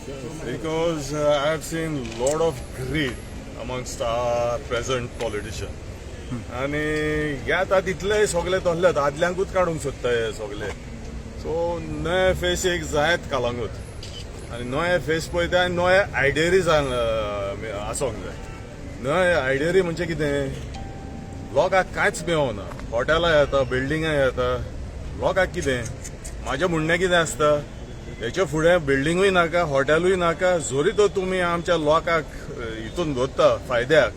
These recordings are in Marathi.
Because I have seen lot of greed amongst our present politicians. आणि हे आता तितले सगळे तोहले आदल्यांकूच काडूंक सोदता हे सगळे. सो नवे फेस एक जायत कालांगूत आनी नवे फेस पळयता आनी नवे आयडियरीज आसोंक जाय. नवे आयडियरी म्हणजे कितें, लोकांक कांयच मेळना. हॉटेलां येता, बिल्डिंगां येता, लोकांक कितें. म्हाजें म्हणणें कितें आसता, हेचे फुडें बिल्डिंगूय नाका, हॉटेलूय नाका. जोरी तो तुमी आमच्या लोकांक हितून दवरता फायद्याक,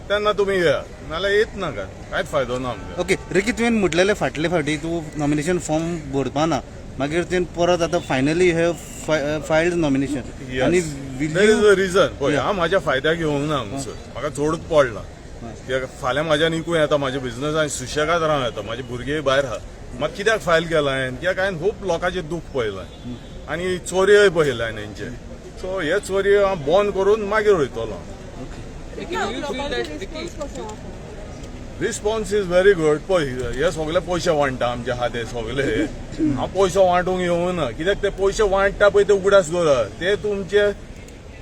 तेन्ना तुमी या, नाल्यार येत नाका, कांयच फायदो ना आमकां. ओके रिकी, तुवें म्हटलेले फाटले फावटी तूं नॉमिनेशन फॉर्म भरपाना, मागीर तुवें परत आतां फायनली हे फायल्ड नॉमिनेशन. आनी देर इज अ रिजन. पळय, हांव म्हाज्या फायद्याक येवंक ना हांगसर, म्हाका चडूच पडला. कित्याक फाल्यां म्हाज्यान इकूं येता म्हाजे बिझनस, हांवें सुशेगाद रावं येता, म्हाजे भुरगे भायर आहा. म्हाका कित्याक फायल केला हांवें, कित्याक हांवें खूब लोकांचें दूख पळयलां आनी चोरयोय पळयल्या हेंचे. सो हे चोरयो हांव बंद करून मागीर वयतलो. Response is very good. पळय, हे सगळे पयशे वांटता आमचे खाते सगळे. हांव पयसो वांटूंक येवंक ना, कित्याक ते पयशे वांटता पळय ते उगडास दवरा, ते तुमचे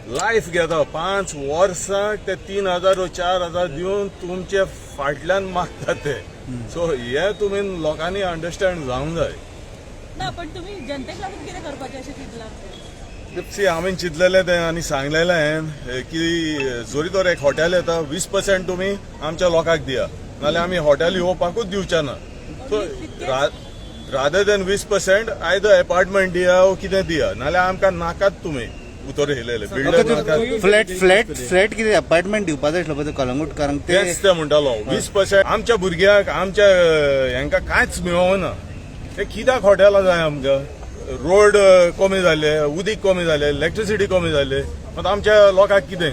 लायफ घेता. 5 वर्सांक ते 3,000 4,000 दिवन तुमचे फाटल्यान मागता ते. सो हे तुमी लोकांनी अंडरस्टँड जावंक जाय. ना पण तुम्ही जनतेक लागून कितें करपाचें अशें चिंतलां? सी हांवें चिंतलेलें तें आनी सांगलेलें हांवें की जोरी तर एक हॉटेल येता 20% तुमी आमच्या लोकांक दिया, नाल्यार आमी हॉटेल येवपाकूच दिवचे ना. So rather than 20% either apartment दिया वो कितें दिया, नाल्यार आमकां नाकात तुमी उतर येयलेले बिल्डर नाकात. फ्लॅट कितें अपार्टमेंट दिवपा जाय आसलो पळय कलंगूटकारांक, तेच ते म्हणटालो 20%. आमच्या भुरग्यांक आमच्या हांकां कांयच मेळना. ते कित्याक हॉटेलां जाय आमकां? रोड कमी जाले, उदीक कमी जाले, इलेक्ट्रिसिटी कमी जाले, मात आमच्या लोकांक कितें?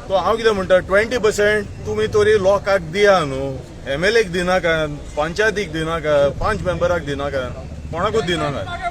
सो हांव कितें म्हणटा, 20% तुमी तरी लोकांक दिया न्हू. MLAक दिनाका, पंचायतीक दिनाका, 5 मेंबराक दिनाका, कोणाकूच दिनाका.